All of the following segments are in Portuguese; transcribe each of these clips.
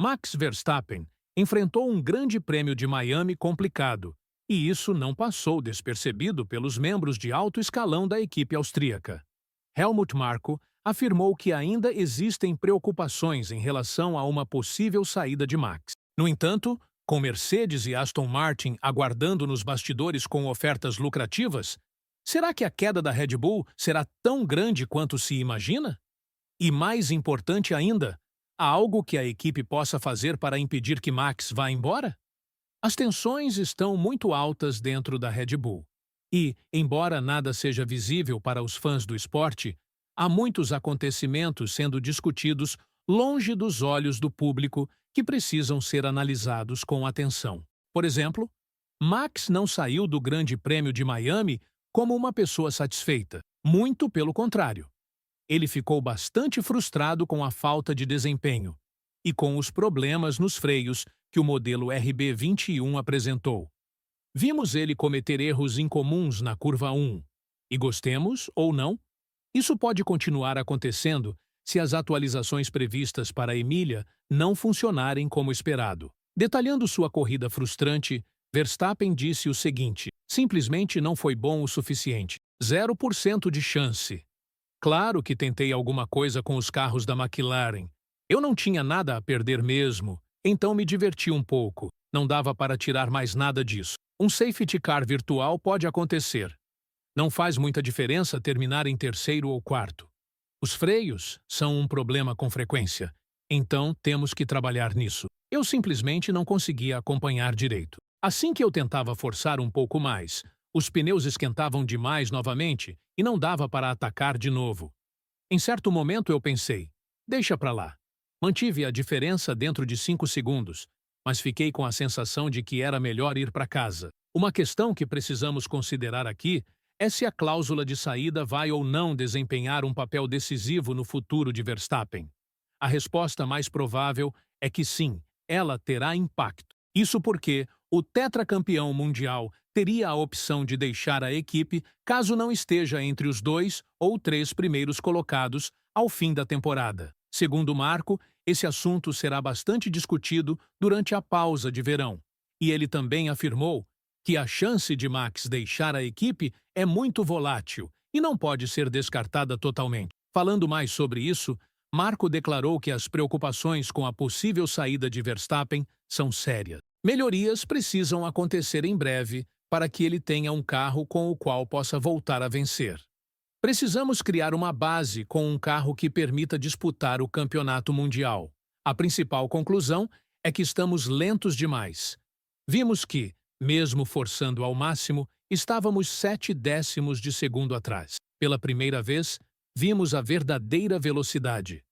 Max Verstappen enfrentou um grande prêmio de Miami complicado, e isso não passou despercebido pelos membros de alto escalão da equipe austríaca. Helmut Marko afirmou que ainda existem preocupações em relação a uma possível saída de Max. No entanto, com Mercedes e Aston Martin aguardando nos bastidores com ofertas lucrativas, será que a queda da Red Bull será tão grande quanto se imagina? E mais importante ainda, há algo que a equipe possa fazer para impedir que Max vá embora? As tensões estão muito altas dentro da Red Bull. E, embora nada seja visível para os fãs do esporte, há muitos acontecimentos sendo discutidos longe dos olhos do público que precisam ser analisados com atenção. Por exemplo, Max não saiu do Grande Prêmio de Miami como uma pessoa satisfeita. Muito pelo contrário. Ele ficou bastante frustrado com a falta de desempenho e com os problemas nos freios que o modelo RB21 apresentou. Vimos ele cometer erros incomuns na curva 1. E gostemos ou não, isso pode continuar acontecendo se as atualizações previstas para a Emília não funcionarem como esperado. Detalhando sua corrida frustrante, Verstappen disse o seguinte: simplesmente não foi bom o suficiente. 0% de chance. Claro que tentei alguma coisa com os carros da McLaren. Eu não tinha nada a perder mesmo, então me diverti um pouco. Não dava para tirar mais nada disso. Um safety car virtual pode acontecer. Não faz muita diferença terminar em terceiro ou quarto. Os freios são um problema com frequência, então temos que trabalhar nisso. Eu simplesmente não conseguia acompanhar direito. Assim que eu tentava forçar um pouco mais, os pneus esquentavam demais novamente e não dava para atacar de novo. Em certo momento eu pensei, deixa pra lá. Mantive a diferença dentro de 5 segundos, mas fiquei com a sensação de que era melhor ir para casa. Uma questão que precisamos considerar aqui é se a cláusula de saída vai ou não desempenhar um papel decisivo no futuro de Verstappen. A resposta mais provável é que sim, ela terá impacto. Isso porque o tetracampeão mundial teria a opção de deixar a equipe caso não esteja entre os 2 ou 3 primeiros colocados ao fim da temporada. Segundo Marko, esse assunto será bastante discutido durante a pausa de verão. E ele também afirmou que a chance de Max deixar a equipe é muito volátil e não pode ser descartada totalmente. Falando mais sobre isso, Marko declarou que as preocupações com a possível saída de Verstappen são sérias. Melhorias precisam acontecer em breve para que ele tenha um carro com o qual possa voltar a vencer. Precisamos criar uma base com um carro que permita disputar o campeonato mundial. A principal conclusão é que estamos lentos demais. Vimos que, mesmo forçando ao máximo, estávamos 7 décimos de segundo atrás. Pela primeira vez, vimos a verdadeira velocidade.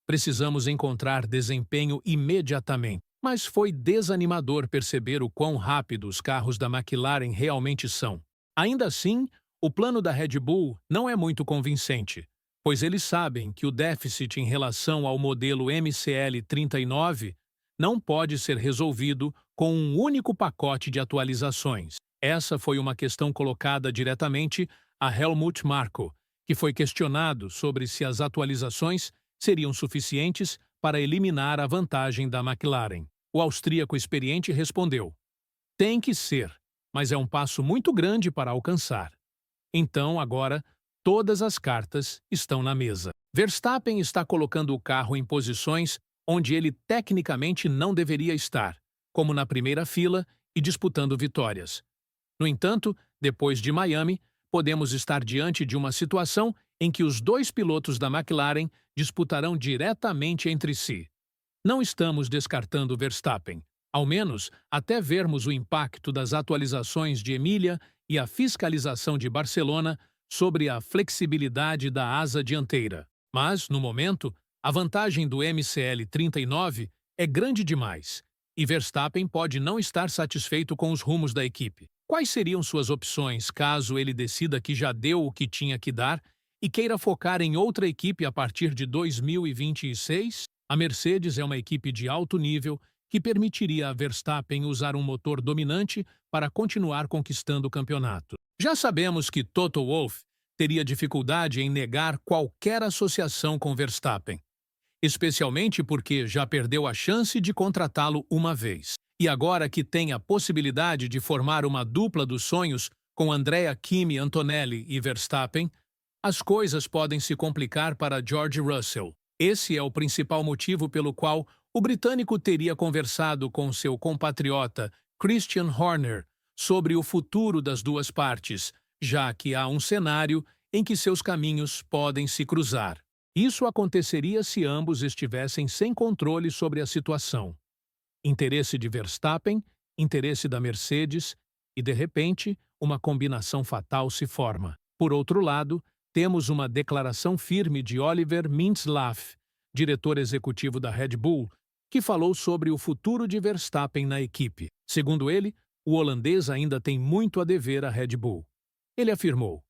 Precisamos encontrar desempenho imediatamente. Mas foi desanimador perceber o quão rápido os carros da McLaren realmente são. Ainda assim, o plano da Red Bull não é muito convincente, pois eles sabem que o déficit em relação ao modelo MCL39 não pode ser resolvido com um único pacote de atualizações. Essa foi uma questão colocada diretamente a Helmut Marko, que foi questionado sobre se as atualizações seriam suficientes para eliminar a vantagem da McLaren. O austríaco experiente respondeu: tem que ser, mas é um passo muito grande para alcançar. Então, agora, todas as cartas estão na mesa. Verstappen está colocando o carro em posições onde ele tecnicamente não deveria estar, como na primeira fila e disputando vitórias. No entanto, depois de Miami, podemos estar diante de uma situação em que os 2 pilotos da McLaren disputarão diretamente entre si. Não estamos descartando Verstappen, ao menos até vermos o impacto das atualizações de Emília e a fiscalização de Barcelona sobre a flexibilidade da asa dianteira. Mas, no momento, a vantagem do MCL39 é grande demais, e Verstappen pode não estar satisfeito com os rumos da equipe. Quais seriam suas opções caso ele decida que já deu o que tinha que dar e queira focar em outra equipe a partir de 2026? A Mercedes é uma equipe de alto nível que permitiria a Verstappen usar um motor dominante para continuar conquistando o campeonato. Já sabemos que Toto Wolff teria dificuldade em negar qualquer associação com Verstappen. especialmente porque já perdeu a chance de contratá-lo uma vez. E agora que tem a possibilidade de formar uma dupla dos sonhos com Andrea Kimi Antonelli e Verstappen, as coisas podem se complicar para George Russell. Esse é o principal motivo pelo qual o britânico teria conversado com seu compatriota Christian Horner sobre o futuro das duas partes, já que há um cenário em que seus caminhos podem se cruzar. Isso aconteceria se ambos estivessem sem controle sobre a situação. Interesse de Verstappen, interesse da Mercedes e, de repente, uma combinação fatal se forma. Por outro lado, temos uma declaração firme de Oliver Mintzlaff, diretor executivo da Red Bull, que falou sobre o futuro de Verstappen na equipe. Segundo ele, o holandês ainda tem muito a dever à Red Bull. Ele afirmou: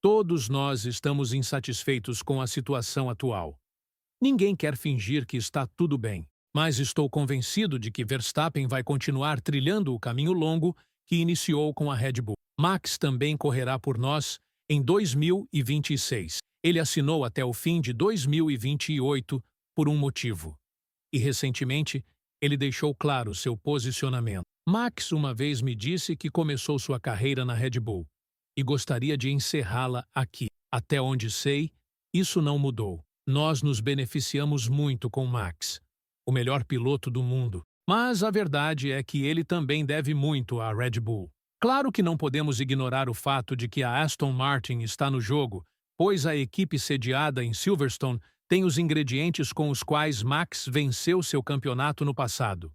"Todos nós estamos insatisfeitos com a situação atual. Ninguém quer fingir que está tudo bem, mas estou convencido de que Verstappen vai continuar trilhando o caminho longo que iniciou com a Red Bull. Max também correrá por nós em 2026. Ele assinou até o fim de 2028 por um motivo. E recentemente, ele deixou claro seu posicionamento. Max uma vez me disse que começou sua carreira na Red Bull e gostaria de encerrá-la aqui. Até onde sei, isso não mudou. Nós nos beneficiamos muito com Max, o melhor piloto do mundo. Mas a verdade é que ele também deve muito à Red Bull. Claro que não podemos ignorar o fato de que a Aston Martin está no jogo, pois a equipe sediada em Silverstone tem os ingredientes com os quais Max venceu seu campeonato no passado.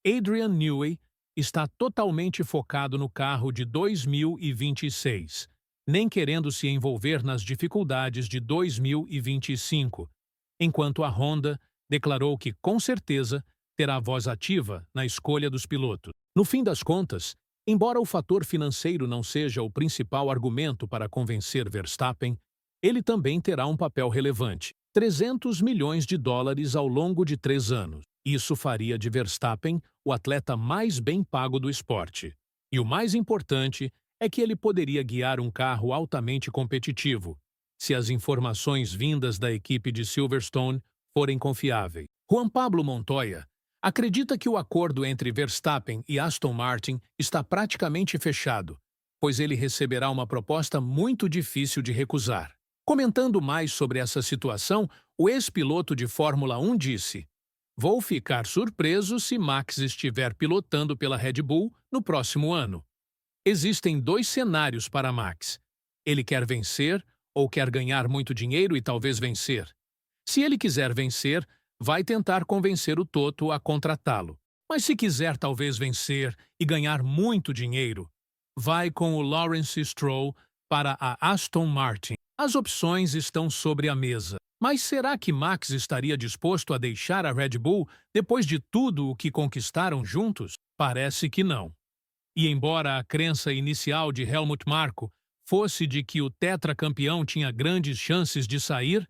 Adrian Newey está totalmente focado no carro de 2026, nem querendo se envolver nas dificuldades de 2025, enquanto a Honda declarou que, com certeza, terá voz ativa na escolha dos pilotos. No fim das contas, embora o fator financeiro não seja o principal argumento para convencer Verstappen, ele também terá um papel relevante. 300 milhões de dólares ao longo de 3 anos. Isso faria de Verstappen o atleta mais bem pago do esporte. E o mais importante é que ele poderia guiar um carro altamente competitivo, se as informações vindas da equipe de Silverstone forem confiáveis. Juan Pablo Montoya acredita que o acordo entre Verstappen e Aston Martin está praticamente fechado, pois ele receberá uma proposta muito difícil de recusar. Comentando mais sobre essa situação, o ex-piloto de Fórmula 1 disse: "Vou ficar surpreso se Max estiver pilotando pela Red Bull no próximo ano. Existem 2 cenários para Max. Ele quer vencer ou quer ganhar muito dinheiro e talvez vencer. Se ele quiser vencer, vai tentar convencer o Toto a contratá-lo. Mas se quiser talvez vencer e ganhar muito dinheiro, vai com o Lawrence Stroll para a Aston Martin. As opções estão sobre a mesa. Mas será que Max estaria disposto a deixar a Red Bull depois de tudo o que conquistaram juntos? Parece que não. E embora a crença inicial de Helmut Marko fosse de que o tetracampeão tinha grandes chances de sair,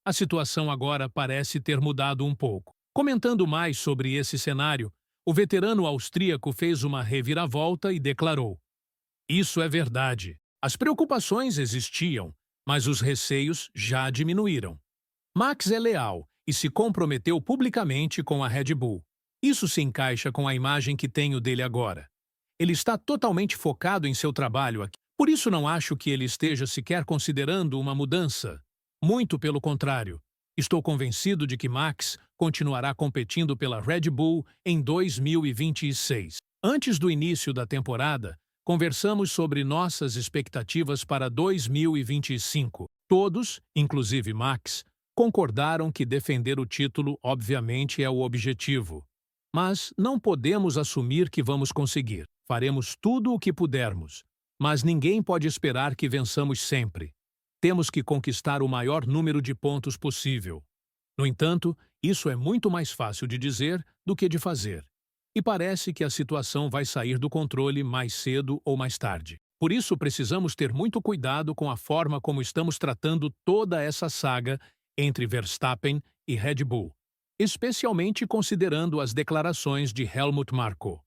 a situação agora parece ter mudado um pouco. Comentando mais sobre esse cenário, o veterano austríaco fez uma reviravolta e declarou: "Isso é verdade. As preocupações existiam, mas os receios já diminuíram. Max é leal e se comprometeu publicamente com a Red Bull. Isso se encaixa com a imagem que tenho dele agora. Ele está totalmente focado em seu trabalho aqui. Por isso não acho que ele esteja sequer considerando uma mudança. Muito pelo contrário. Estou convencido de que Max continuará competindo pela Red Bull em 2026. Antes do início da temporada, conversamos sobre nossas expectativas para 2025. Todos, inclusive Max, concordaram que defender o título obviamente é o objetivo. Mas não podemos assumir que vamos conseguir. Faremos tudo o que pudermos, mas ninguém pode esperar que vençamos sempre. Temos que conquistar o maior número de pontos possível. No entanto, isso é muito mais fácil de dizer do que de fazer. E parece que a situação vai sair do controle mais cedo ou mais tarde. Por isso, precisamos ter muito cuidado com a forma como estamos tratando toda essa saga entre Verstappen e Red Bull, especialmente considerando as declarações de Helmut Marko.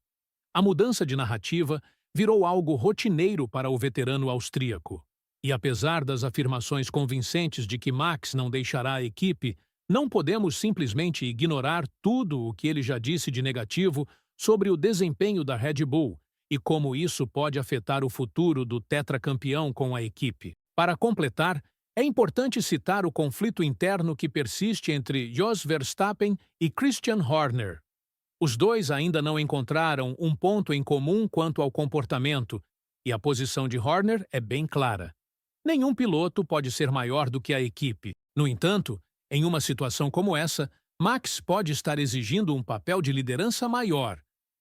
A mudança de narrativa virou algo rotineiro para o veterano austríaco. E apesar das afirmações convincentes de que Max não deixará a equipe Não podemos simplesmente ignorar tudo o que ele já disse de negativo sobre o desempenho da Red Bull e como isso pode afetar o futuro do tetracampeão com a equipe. Para completar, é importante citar o conflito interno que persiste entre Jos Verstappen e Christian Horner. Os dois ainda não encontraram um ponto em comum quanto ao comportamento, e a posição de Horner é bem clara. Nenhum piloto pode ser maior do que a equipe. No entanto, em uma situação como essa, Max pode estar exigindo um papel de liderança maior,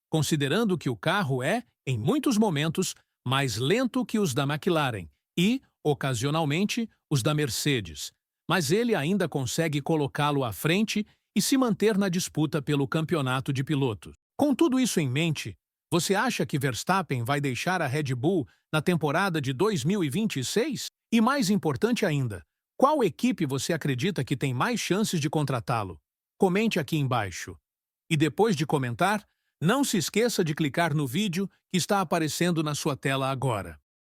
considerando que o carro é, em muitos momentos, mais lento que os da McLaren e, ocasionalmente, os da Mercedes. Mas ele ainda consegue colocá-lo à frente e se manter na disputa pelo campeonato de pilotos. Com tudo isso em mente, você acha que Verstappen vai deixar a Red Bull na temporada de 2026? E mais importante ainda, qual equipe você acredita que tem mais chances de contratá-lo? Comente aqui embaixo. E depois de comentar, não se esqueça de clicar no vídeo que está aparecendo na sua tela agora.